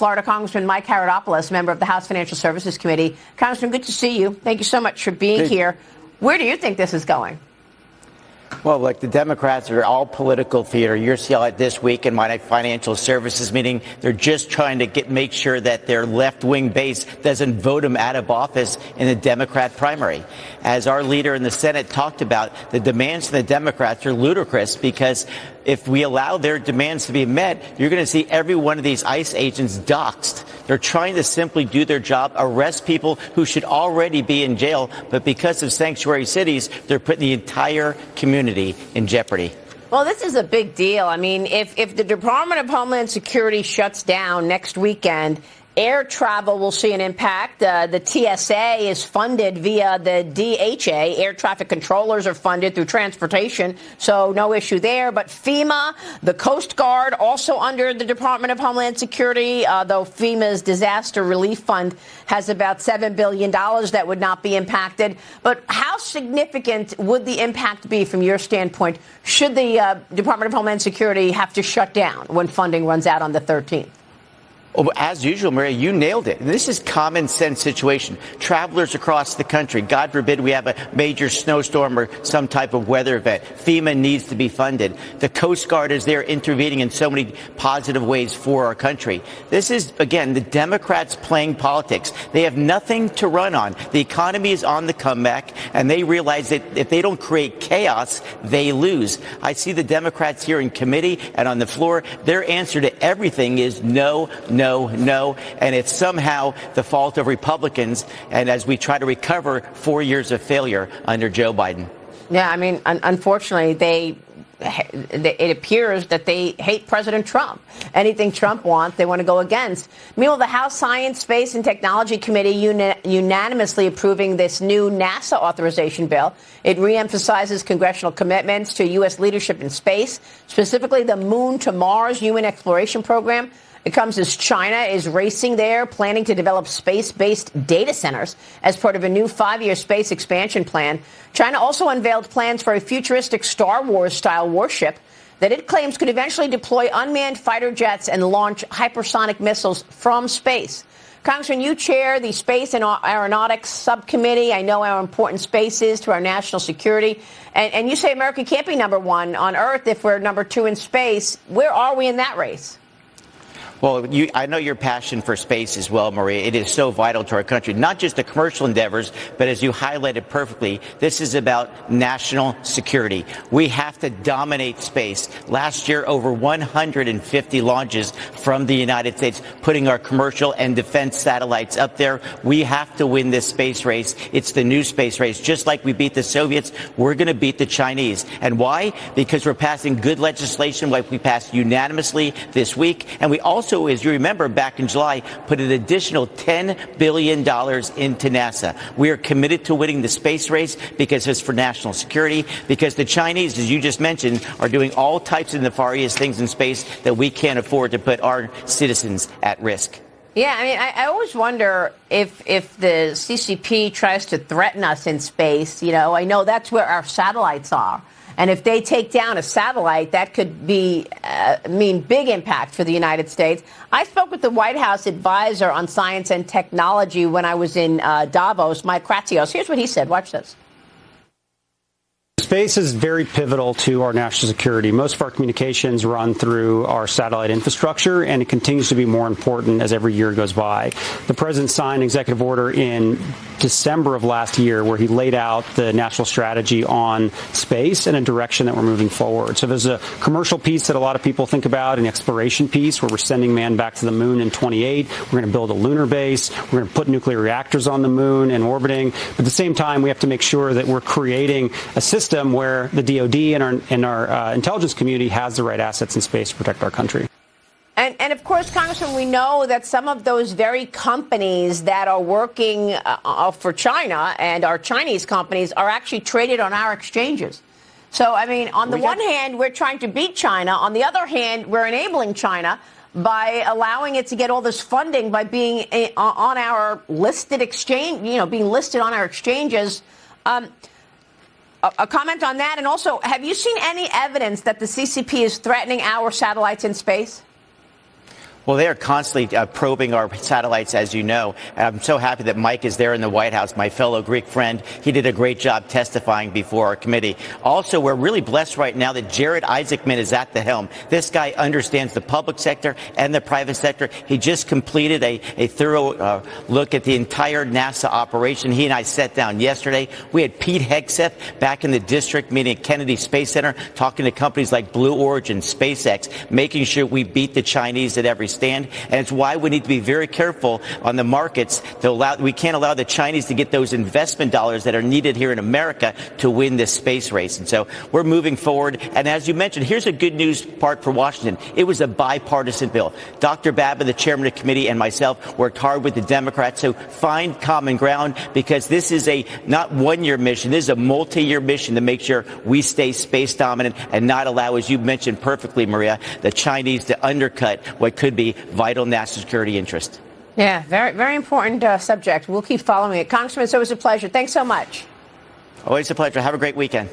Florida Congressman Mike Haridopolos, member of the House Financial Services Committee. Congressman, good to see you. Thank you so much for being here. Where do you think this is going? Well, look, the Democrats are all political theater. You're seeing it this week in my financial services meeting. They're just trying to make sure that their left-wing base doesn't vote them out of office in the Democrat primary. As our leader in the Senate talked about, the demands from the Democrats are ludicrous because if we allow their demands to be met, you're going to see every one of these ICE agents doxxed. They're trying to simply do their job, arrest people who should already be in jail, but because of sanctuary cities, they're putting the entire community in jeopardy. Well, this is a big deal. I mean, if the Department of Homeland Security shuts down next weekend, air travel will see an impact. The TSA is funded via the DHA. Air traffic controllers are funded through transportation, so no issue there. But FEMA, the Coast Guard, also under the Department of Homeland Security, though FEMA's disaster relief fund has about $7 billion that would not be impacted. But how significant would the impact be from your standpoint should the Department of Homeland Security have to shut down when funding runs out on the 13th? Well, as usual, Maria, you nailed it. This is common sense situation. Travelers across the country, God forbid we have a major snowstorm or some type of weather event. FEMA needs to be funded. The Coast Guard is there intervening in so many positive ways for our country. This is, again, the Democrats playing politics. They have nothing to run on. The economy is on the comeback, and they realize that if they don't create chaos, they lose. I see the Democrats here in committee and on the floor. Their answer to everything is no, no, no, and it's somehow the fault of Republicans, and as we try to recover 4 years of failure under Joe Biden. Yeah, I mean, unfortunately, it appears that they hate President Trump. Anything Trump wants, they want to go against. Meanwhile, the House Science, Space and Technology Committee unanimously approving this new NASA authorization bill. It reemphasizes congressional commitments to U.S. leadership in space, specifically the Moon to Mars human exploration program. It comes as China is racing there, planning to develop space-based data centers as part of a new 5-year space expansion plan. China also unveiled plans for a futuristic Star Wars-style warship that it claims could eventually deploy unmanned fighter jets and launch hypersonic missiles from space. Congressman, you chair the Space and Aeronautics Subcommittee. I know how important space is to our national security. And you say America can't be number one on Earth if we're number two in space. Where are we in that race? Well, I know your passion for space as well, Maria. It is so vital to our country, not just the commercial endeavors, but as you highlighted perfectly, this is about national security. We have to dominate space. Last year, over 150 launches from the United States, putting our commercial and defense satellites up there. We have to win this space race. It's the new space race. Just like we beat the Soviets, we're going to beat the Chinese. And why? Because we're passing good legislation like we passed unanimously this week. And we also, as you remember, back in July, put an additional $10 billion into NASA. We are committed to winning the space race because it's for national security, because the Chinese, as you just mentioned, are doing all types of nefarious things in space that we can't afford to put our citizens at risk. Yeah, I mean, I always wonder if the CCP tries to threaten us in space. You know, I know that's where our satellites are. And if they take down a satellite, that could mean big impact for the United States. I spoke with the White House advisor on science and technology when I was in Davos, Mike Kratsios. Here's what he said. Watch this. Space is very pivotal to our national security. Most of our communications run through our satellite infrastructure, and it continues to be more important as every year goes by. The president signed an executive order in December of last year where he laid out the national strategy on space and a direction that we're moving forward. So there's a commercial piece that a lot of people think about, an exploration piece where we're sending man back to the moon in 28. We're going to build a lunar base. We're going to put nuclear reactors on the moon and orbiting. But at the same time, we have to make sure that we're creating a system where the DoD and our intelligence community has the right assets in space to protect our country. And of course, Congressman, we know that some of those very companies that are working for China and our Chinese companies are actually traded on our exchanges. So, I mean, on the one hand, we're trying to beat China. On the other hand, we're enabling China by allowing it to get all this funding by being on our listed exchange, you know, being listed on our exchanges. A comment on that. And also, have you seen any evidence that the CCP is threatening our satellites in space? Well, they are constantly probing our satellites, as you know. I'm so happy that Mike is there in the White House, my fellow Greek friend. He did a great job testifying before our committee. Also, we're really blessed right now that Jared Isaacman is at the helm. This guy understands the public sector and the private sector. He just completed a thorough look at the entire NASA operation. He and I sat down yesterday. We had Pete Hegseth back in the district meeting at Kennedy Space Center, talking to companies like Blue Origin, SpaceX, making sure we beat the Chinese at every stand. And it's why we need to be very careful on the markets. We can't allow the Chinese to get those investment dollars that are needed here in America to win this space race. And so we're moving forward. And as you mentioned, here's a good news part for Washington. It was a bipartisan bill. Dr. Babbitt, the chairman of the committee, and myself worked hard with the Democrats to find common ground, because this is a not one-year mission. This is a multi-year mission to make sure we stay space dominant and not allow, as you mentioned perfectly, Maria, the Chinese to undercut what could be vital national security interest. Yeah, very, very important subject. We'll keep following it. Congressman, it's always a pleasure. Thanks so much. Always a pleasure. Have a great weekend.